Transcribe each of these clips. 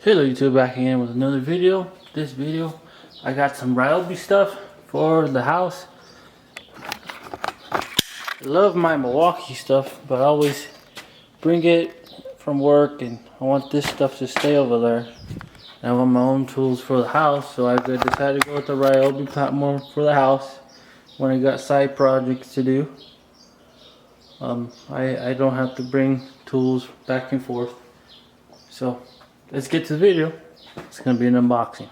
Hello YouTube, back again with another video. This video, I got some Ryobi stuff for the house. I love my Milwaukee stuff, but I always bring it from work and I want this stuff to stay over there. And I want my own tools for the house, so I decided to go with the Ryobi platform for the house when I got side projects to do. I don't have to bring tools back and forth. So let's get to the video. It's gonna be an unboxing.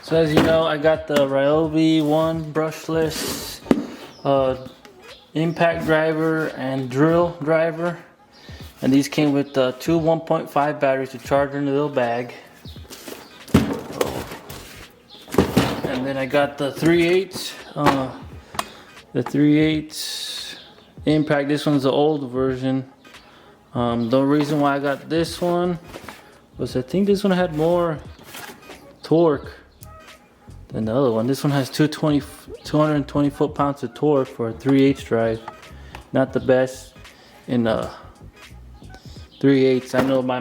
So as you know, I got the Ryobi 1 brushless impact driver and drill driver, and these came with two 1.5 batteries to charge in the little bag. And then I got the 3/8 impact. This one's the old version. The reason why I got this one was I think this one had more torque than the other one. This one has 220 foot-pounds of torque for a 3/8 drive. Not the best in 3/8. I know my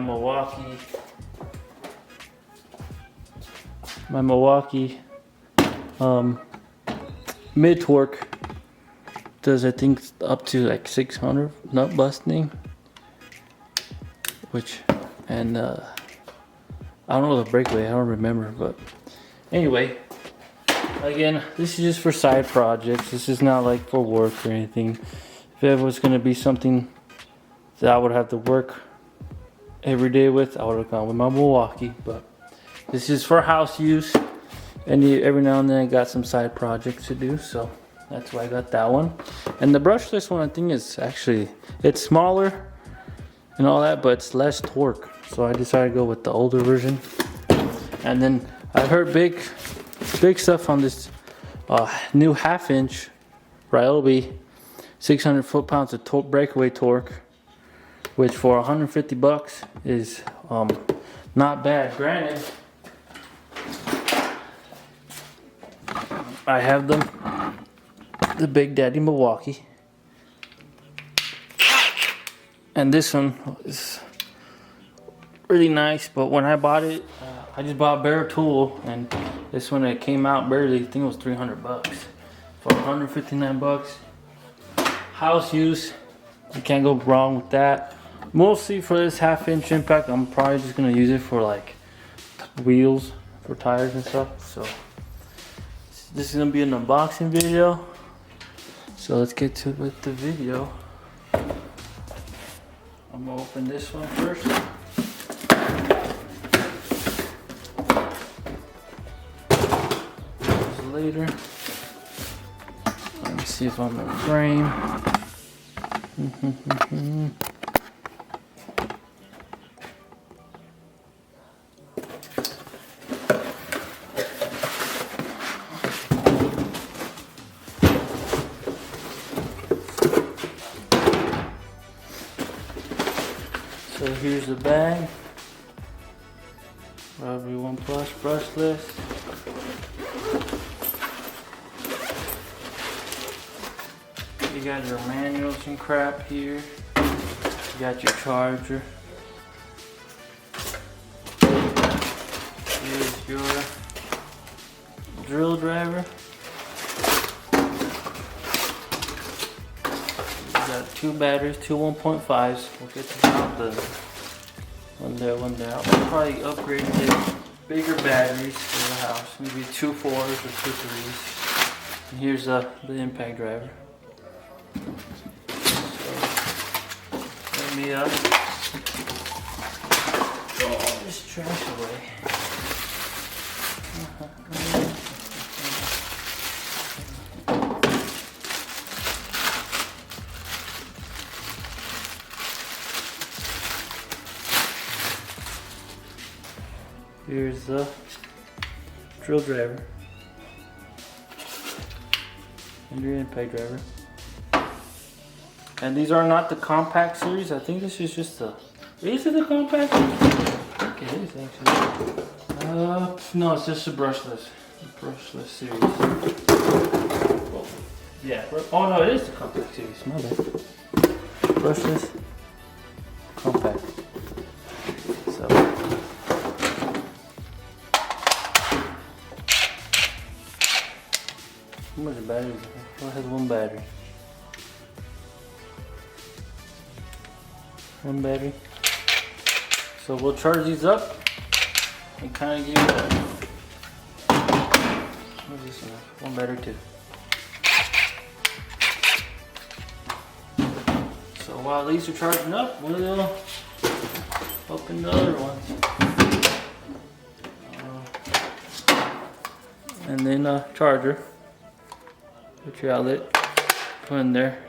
Milwaukee mid torque does, I think, up to like 600 nut busting, and I don't know the breakaway, I don't remember, but anyway, again, this is just for side projects. This is not like for work or anything. If it was going to be something that I would have to work every day with, I would have gone with my Milwaukee. But this is for house use, and every now and then I got some side projects to do, so that's why I got that one. And the brushless one, I think, is actually, it's smaller and all that, but it's less torque, so I decided to go with the older version. And then I've heard big stuff on this new 1/2-inch Ryobi 600 foot-pounds of breakaway torque, which for 150 bucks is not bad. Granted, I have the Big Daddy Milwaukee, and this one is really nice, but when I bought it, I just bought bare tool, and this one, it came out barely, I think it was 300 bucks. For 159 bucks, house use, you can't go wrong with that. Mostly for this 1/2-inch impact, I'm probably just gonna use it for like wheels, for tires and stuff. So this is gonna be an unboxing video. So let's get to with the video. I'm gonna open this one first. Later. Let me see if I'm in frame. So here's the bag. Ryobi 1 Plus brushless. You got your manuals and crap here. You got your charger. Here's your drill driver. You got two batteries, two 1.5s. We'll get to count the one there. I'll probably upgrade to bigger batteries for the house. Maybe 2 4s or 2 3s. And here's the impact driver. Let me get all this trash away. Here's the drill driver and your impact driver. And these are not the compact series. I think this is just the. Is it the compact? I think it is actually. No, it's just a brushless. Brushless series. Oh, yeah. Oh no, it is the compact series. My bad. Brushless, compact. So. How much batteries? It has one battery. One battery. So we'll charge these up and kind of give you a, what's this one? One battery too. So while these are charging up, we'll open the other ones. And then a charger. Put your outlet, put in there.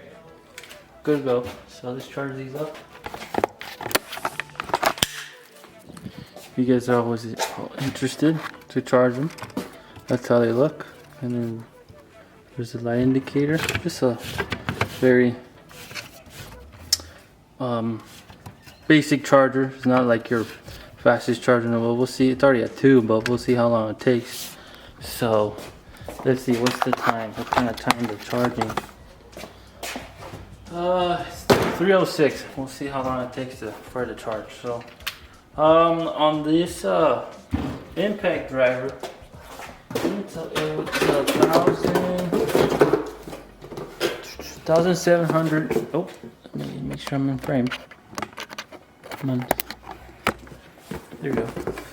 Good to go. So let's charge these up. You guys are always interested to charge them. That's how they look. And then there's a light indicator. Just a very basic charger. It's not like your fastest charger in the world. We'll see. It's already at 2, but we'll see how long it takes. So let's see. What's the time? What kind of time they're charging? It's 3:06. We'll see how long it takes for it to charge. So. On this impact driver, it's 1,700. Oh, let me make sure I'm in frame. Come on. There you go.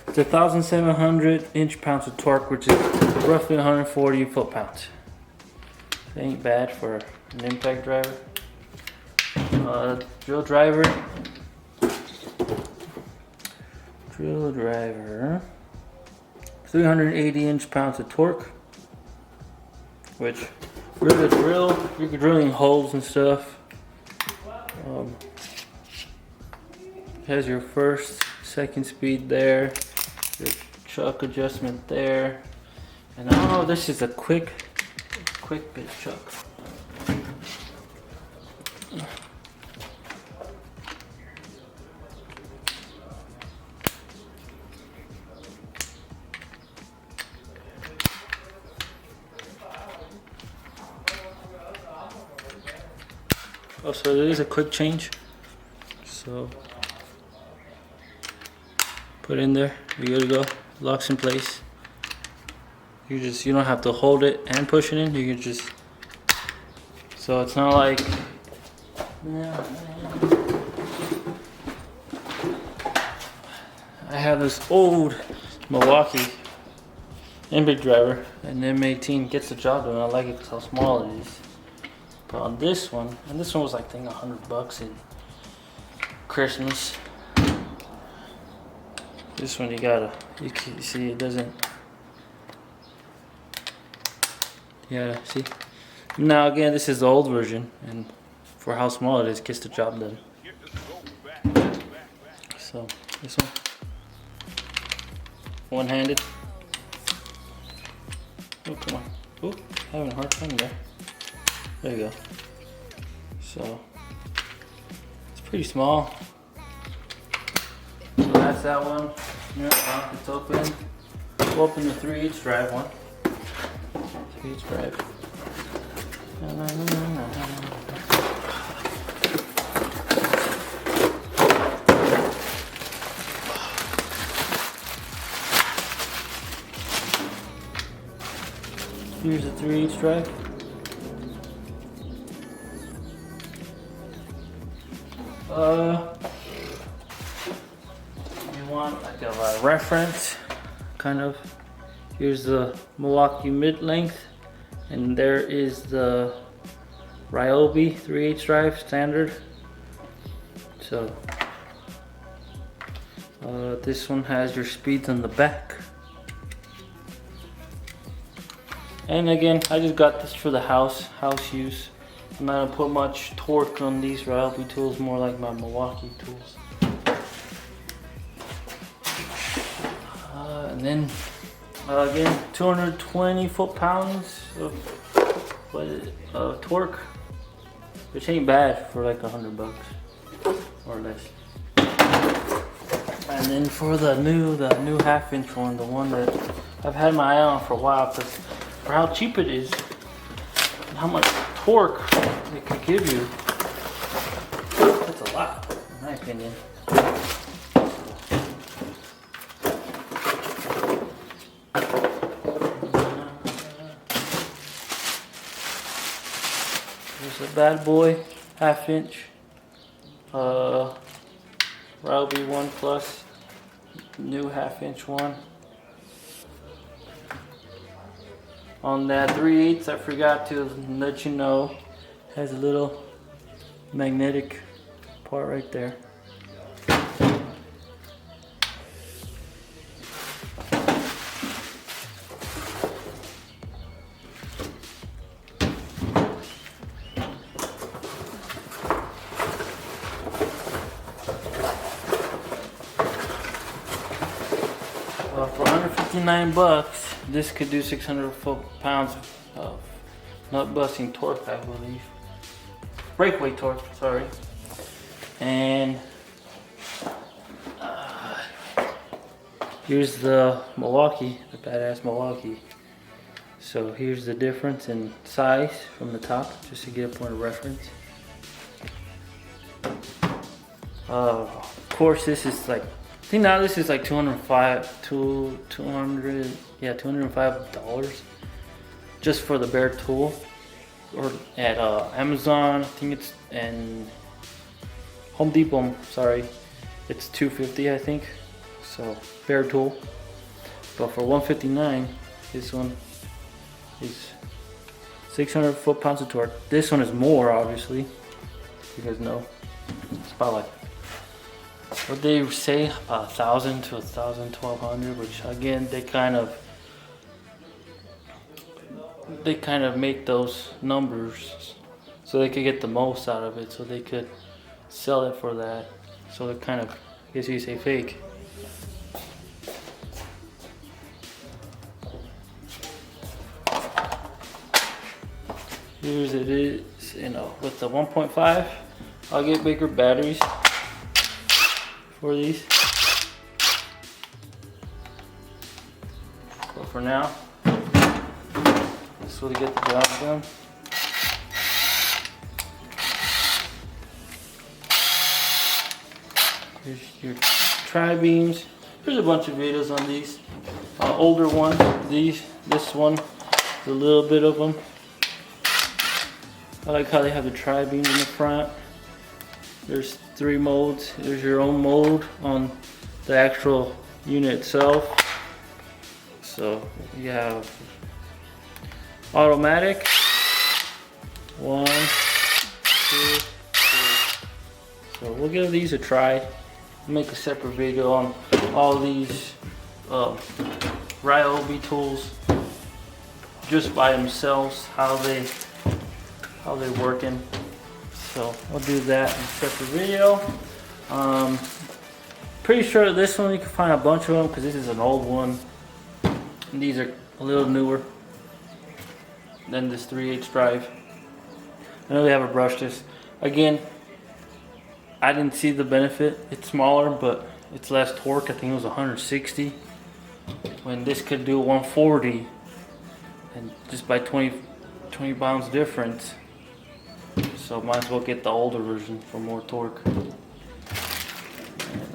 It's 1,700 inch-pounds of torque, which is roughly 140 foot-pounds. It ain't bad for an impact driver. Drill driver. Drill driver, 380 inch-pounds of torque, which really drill, you're drilling holes and stuff. Has your first, second speed there, your chuck adjustment there, and oh, this is a quick bit chuck. Oh, so it is a quick change. So put in there, you're good to go. Locks in place. You don't have to hold it and push it in. You can just, so it's not like, I have this old Milwaukee impact driver, and M18 gets the job done. I like it because how small it is. But on this one, and this one was like, I think, $100 in Christmas. This one you can see it doesn't. Yeah, see. Now again, this is the old version, and for how small it is, gets the job done. So this one, one-handed. Oh, come on. Oh, having a hard time there. There you go. So it's pretty small. So that's that one. Yeah, it's open. We'll open the 3/8 drive one. 3/8 drive. Here's the 3/8 drive. You want like a reference, kind of. Here's the Milwaukee mid-length, and there is the Ryobi 3/8 drive standard. So this one has your speeds on the back. And again, I just got this for the house use. I'm not gonna put much torque on these Ryobi tools, more like my Milwaukee tools. And then again, 220 foot-pounds of torque, which ain't bad for like $100 or less. And then for the new half-inch one, the one that I've had my eye on for a while, because for how cheap it is and how much torque it can give you, that's a lot, in my opinion. There's a bad boy half-inch Ryobi 1 Plus, new half-inch one. On that 3/8, I forgot to let you know, has a little magnetic part right there. For $159, this could do 600 foot-pounds of nut-busting torque, I believe. Breakaway torque, sorry. And here's the Milwaukee, the badass Milwaukee. So here's the difference in size from the top, just to get a point of reference. Of course, this is like, I think now this is like $205 just for the bare tool, or at Amazon, I think it's, and Home Depot, sorry, it's $250, I think. So bare tool, but for $159, this one is 600 foot-pounds of torque. This one is more, obviously. You guys know it's about like, what they say, about 1,000 to 1,200, which again they kind of make those numbers so they could get the most out of it, so they could sell it for that. So they're kind of, I guess you say, fake. Here's it is, you know, with the 1.5, I'll get bigger batteries for these, but for now, this will get the job done. Here's your tri-beams. There's a bunch of videos on these. Older ones, this one, a little bit of them. I like how they have the tri-beams in the front. There's 3 modes. There's your own mode on the actual unit itself. So you have automatic, 1, 2, 3. So we'll give these a try. Make a separate video on all these Ryobi tools just by themselves, how they're working. So I'll do that in a separate video. Pretty sure this one you can find a bunch of them, because this is an old one. And these are a little newer than this 3/8 drive. I know they haven't brushed this. Again, I didn't see the benefit. It's smaller, but it's less torque. I think it was 160, when this could do 140, and just by 20 pounds difference. So might as well get the older version for more torque.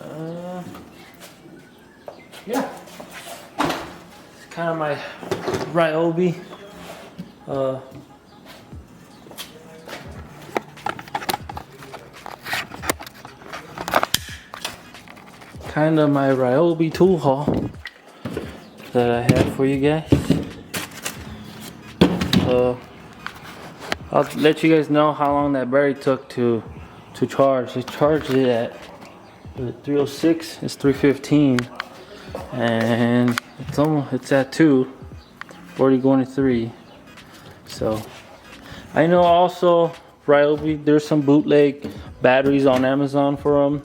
And, yeah, it's kind of my Ryobi. Kind of my Ryobi tool haul that I have for you guys. I'll let you guys know how long that battery took to charge. It charged it at 306. It's 315, and it's at 40 going to 3. So I know also Ryobi, there's some bootleg batteries on Amazon for them.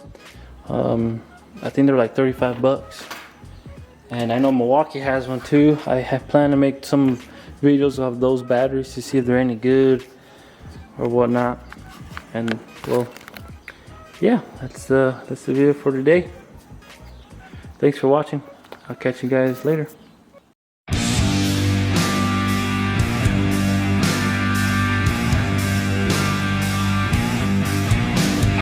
I think they're like $35, And I know Milwaukee has one too. I have planned to make some videos of those batteries to see if they're any good or whatnot. And well, yeah, that's the video for today. Thanks for watching. I'll catch you guys later.